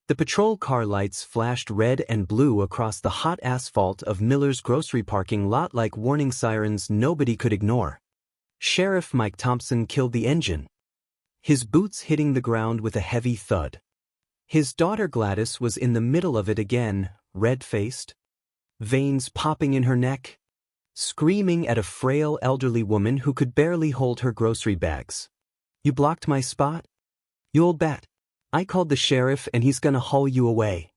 The patrol car lights flashed red and blue across the hot asphalt of Miller's grocery parking lot like warning sirens nobody could ignore. Sheriff Mike Thompson killed the engine, his boots hitting the ground with a heavy thud. His daughter Gladys was in the middle of it again, red-faced, veins popping in her neck, screaming at a frail elderly woman who could barely hold her grocery bags. "You blocked my spot? You old bat. I called the sheriff and he's gonna haul you away,"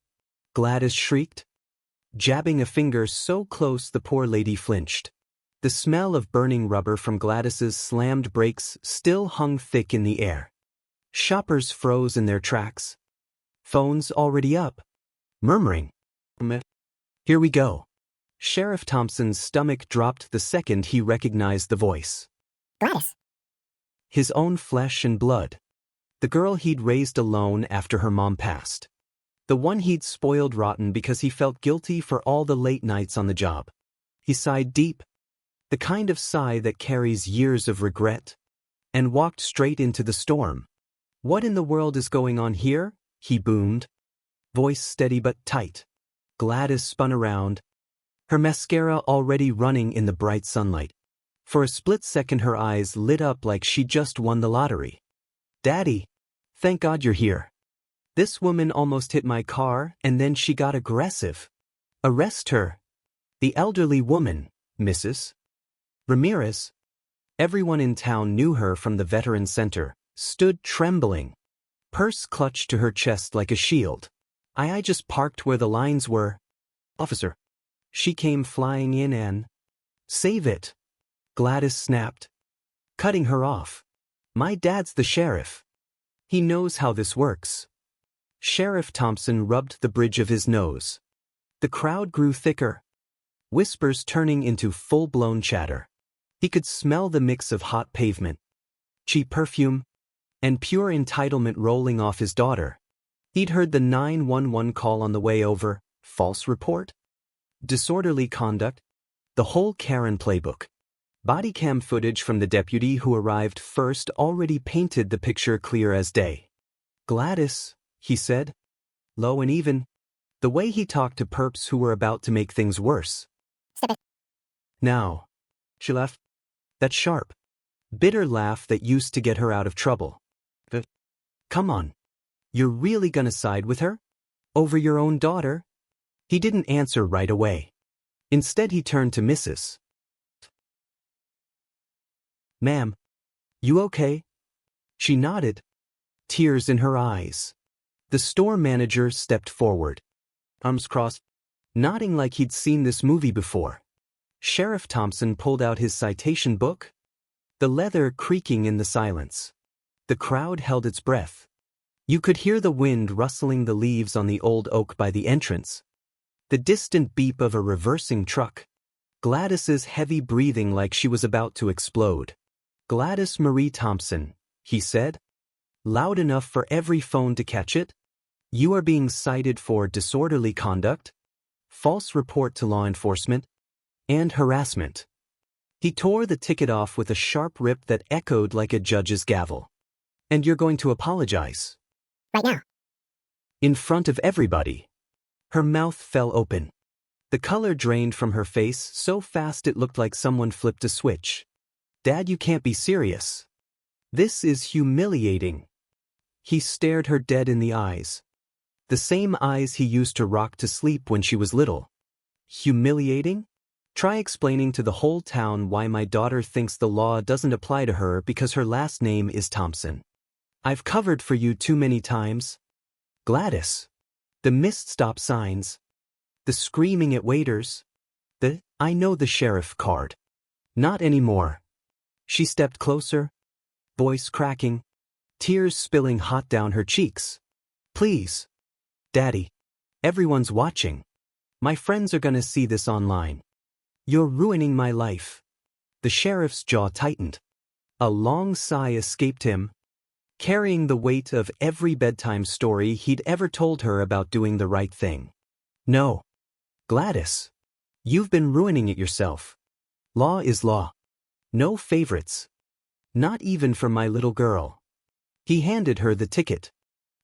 Gladys shrieked, jabbing a finger so close the poor lady flinched. The smell of burning rubber from Gladys's slammed brakes still hung thick in the air. Shoppers froze in their tracks, phones already up, murmuring, "Here we go." Sheriff Thompson's stomach dropped the second he recognized the voice. Gladys. His own flesh and blood. The girl he'd raised alone after her mom passed. The one he'd spoiled rotten because he felt guilty for all the late nights on the job. He sighed deep, the kind of sigh that carries years of regret, and walked straight into the storm. "What in the world is going on here?" he boomed, voice steady but tight. Gladys spun around, her mascara already running in the bright sunlight. For a split second her eyes lit up like she'd just won the lottery. "Daddy, thank God you're here. This woman almost hit my car and then she got aggressive." "Arrest her." "The elderly woman, Mrs. Ramirez." Everyone in town knew her from the Veterans Center, stood trembling, purse clutched to her chest like a shield. I just parked where the lines were." "Officer." She came flying in and, "Save it," Gladys snapped, cutting her off. "My dad's the sheriff. He knows how this works." Sheriff Thompson rubbed the bridge of his nose. The crowd grew thicker, whispers turning into full-blown chatter. He could smell the mix of hot pavement, cheap perfume, and pure entitlement rolling off his daughter. He'd heard the 911 call on the way over, false report, disorderly conduct, the whole Karen playbook. Body cam footage from the deputy who arrived first already painted the picture clear as day. "Gladys," he said, low and even, the way he talked to perps who were about to make things worse. Step it. "Now." She laughed. That sharp, bitter laugh that used to get her out of trouble. "Come on. You're really gonna side with her? Over your own daughter?" He didn't answer right away. Instead he turned to Mrs. "Ma'am, you okay?" She nodded, tears in her eyes. The store manager stepped forward, arms crossed, nodding like he'd seen this movie before. Sheriff Thompson pulled out his citation book, the leather creaking in the silence. The crowd held its breath. You could hear the wind rustling the leaves on the old oak by the entrance, the distant beep of a reversing truck, Gladys's heavy breathing like she was about to explode. "Gladys Marie Thompson," he said, loud enough for every phone to catch it. "You are being cited for disorderly conduct, false report to law enforcement, and harassment." He tore the ticket off with a sharp rip that echoed like a judge's gavel. "And you're going to apologize." "Right now." In front of everybody. Her mouth fell open. The color drained from her face so fast it looked like someone flipped a switch. "Dad, you can't be serious. This is humiliating." He stared her dead in the eyes. The same eyes he used to rock to sleep when she was little. "Humiliating? Try explaining to the whole town why my daughter thinks the law doesn't apply to her because her last name is Thompson. I've covered for you too many times." Gladys. The missed stop signs. The screaming at waiters. The "I know the sheriff" card. Not anymore. She stepped closer, voice cracking, tears spilling hot down her cheeks. "Please. Daddy. Everyone's watching. My friends are gonna see this online. You're ruining my life." The sheriff's jaw tightened. A long sigh escaped him, carrying the weight of every bedtime story he'd ever told her about doing the right thing. "No. Gladys. You've been ruining it yourself. Law is law. No favorites. Not even for my little girl." He handed her the ticket.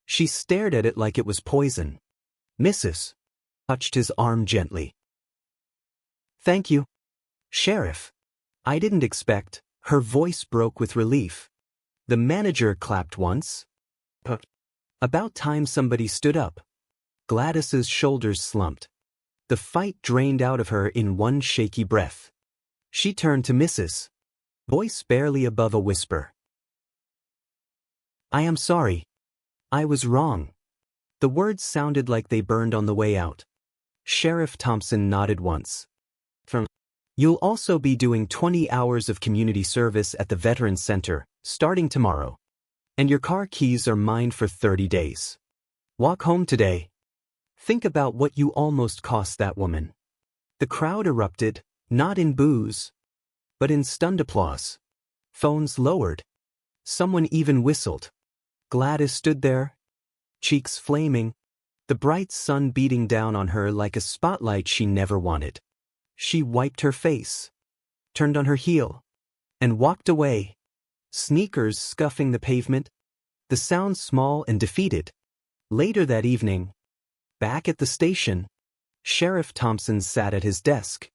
She stared at it like it was poison. Mrs. touched his arm gently. Thank you, Sheriff. I didn't expect. Her voice broke with relief. The manager clapped once. About time somebody stood up. Gladys's shoulders slumped. The fight drained out of her in one shaky breath. She turned to Mrs. Voice barely above a whisper. I am sorry. I was wrong. The words sounded like they burned on the way out. Sheriff Thompson nodded once. You'll also be doing 20 hours of community service at the Veterans Center, starting tomorrow. And your car keys are mine for 30 days. Walk home today. Think about what you almost cost that woman. The crowd erupted, not in boos, but in stunned applause. Phones lowered. Someone even whistled. Gladys stood there, cheeks flaming, the bright sun beating down on her like a spotlight she never wanted. She wiped her face, turned on her heel, and walked away, sneakers scuffing the pavement, the sound small and defeated. Later that evening, back at the station, Sheriff Thompson sat at his desk,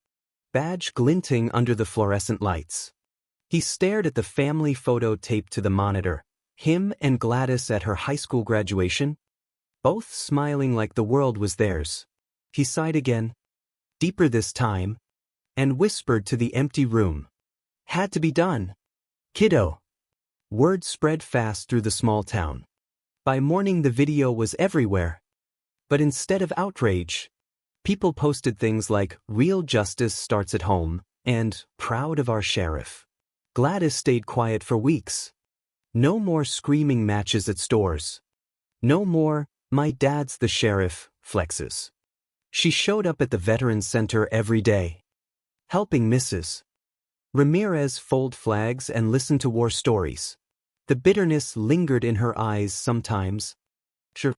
badge glinting under the fluorescent lights. He stared at the family photo taped to the monitor, him and Gladys at her high school graduation, both smiling like the world was theirs. He sighed again, deeper this time, and whispered to the empty room. Had to be done. Kiddo. Word spread fast through the small town. By morning the video was everywhere. But instead of outrage, people posted things like, real justice starts at home, and, proud of our sheriff. Gladys stayed quiet for weeks. No more screaming matches at stores. No more, my dad's the sheriff, flexes. She showed up at the Veterans Center every day, helping Mrs. Ramirez fold flags and listen to war stories. The bitterness lingered in her eyes sometimes. Sure.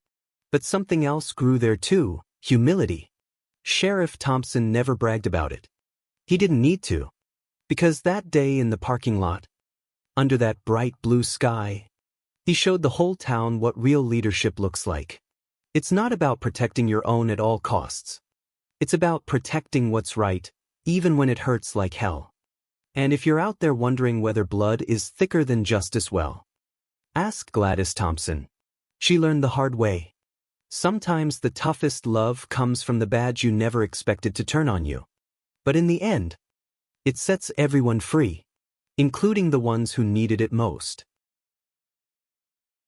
But something else grew there too, humility. Sheriff Thompson never bragged about it. He didn't need to. Because that day in the parking lot, under that bright blue sky, he showed the whole town what real leadership looks like. It's not about protecting your own at all costs. It's about protecting what's right, even when it hurts like hell. And if you're out there wondering whether blood is thicker than justice, well, ask Gladys Thompson. She learned the hard way. Sometimes the toughest love comes from the badge you never expected to turn on you. But in the end, it sets everyone free, including the ones who needed it most.